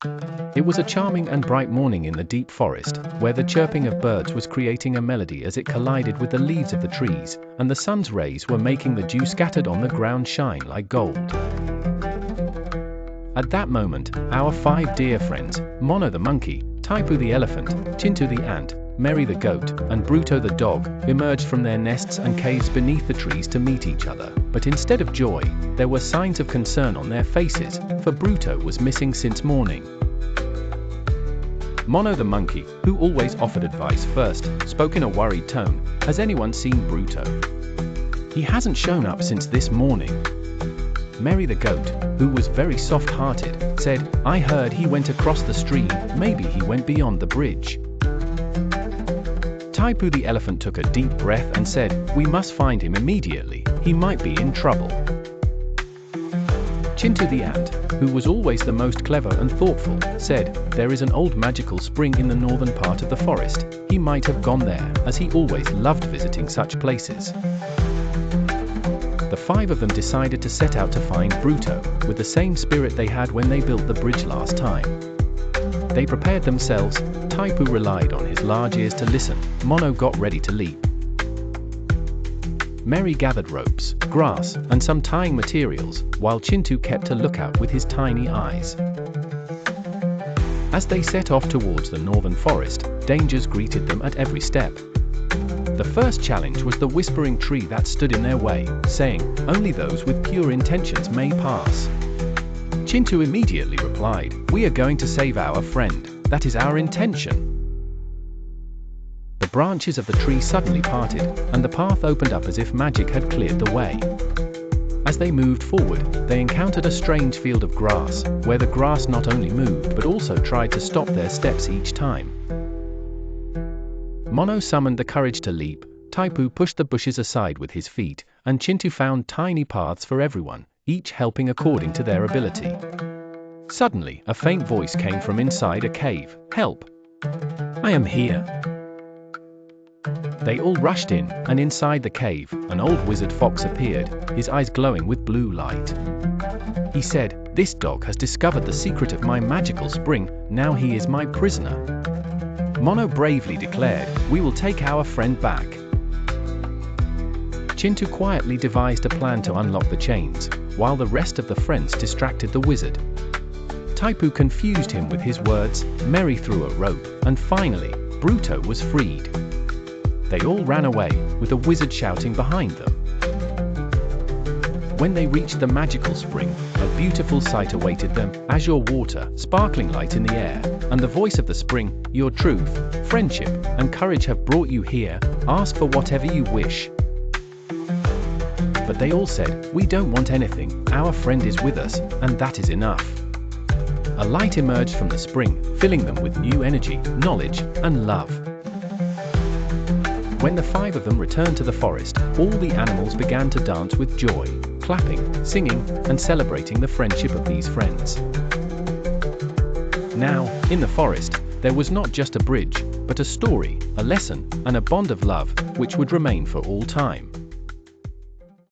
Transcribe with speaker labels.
Speaker 1: It was a charming and bright morning in the deep forest, where the chirping of birds was creating a melody as it collided with the leaves of the trees, and the sun's rays were making the dew scattered on the ground shine like gold. At that moment, our 5 dear friends, Mono the monkey, Taipu the elephant, Chintu the ant, Mary the goat, and Bruto the dog, emerged from their nests and caves beneath the trees to meet each other. But instead of joy, there were signs of concern on their faces, for Bruto was missing since morning. Mono the monkey, who always offered advice first, spoke in a worried tone. "Has anyone seen Bruto? He hasn't shown up since this morning." Mary the goat, who was very soft-hearted, said, "I heard he went across the stream, maybe he went beyond the bridge." Taipu the elephant took a deep breath and said, "We must find him immediately, he might be in trouble." Chintu the ant, who was always the most clever and thoughtful, said, "There is an old magical spring in the northern part of the forest, he might have gone there, as he always loved visiting such places." The 5 of them decided to set out to find Bruto, with the same spirit they had when they built the bridge last time. They prepared themselves. Taipu relied on his large ears to listen. Mono got ready to leap. Mary gathered ropes, grass, and some tying materials, while Chintu kept a lookout with his tiny eyes. As they set off towards the northern forest, dangers greeted them at every step. The first challenge was the whispering tree that stood in their way, saying, "Only those with pure intentions may pass." Chintu immediately replied, "We are going to save our friend, that is our intention." The branches of the tree suddenly parted, and the path opened up as if magic had cleared the way. As they moved forward, they encountered a strange field of grass, where the grass not only moved but also tried to stop their steps each time. Mono summoned the courage to leap, Taipu pushed the bushes aside with his feet, and Chintu found tiny paths for everyone, each helping according to their ability. Suddenly, a faint voice came from inside a cave. "Help! I am here!" They all rushed in, and inside the cave, an old wizard fox appeared, his eyes glowing with blue light. He said, "This dog has discovered the secret of my magical spring, now he is my prisoner." Mono bravely declared, "We will take our friend back." Chintu quietly devised a plan to unlock the chains, while the rest of the friends distracted the wizard. Taipu confused him with his words, Mary threw a rope, and finally, Bruto was freed. They all ran away, with the wizard shouting behind them. When they reached the magical spring, a beautiful sight awaited them, azure water, sparkling light in the air, and the voice of the spring, "Your truth, friendship, and courage have brought you here, ask for whatever you wish." But they all said, "We don't want anything, our friend is with us, and that is enough." A light emerged from the spring, filling them with new energy, knowledge, and love. When the 5 of them returned to the forest, all the animals began to dance with joy, clapping, singing, and celebrating the friendship of these friends. Now, in the forest, there was not just a bridge, but a story, a lesson, and a bond of love, which would remain for all time.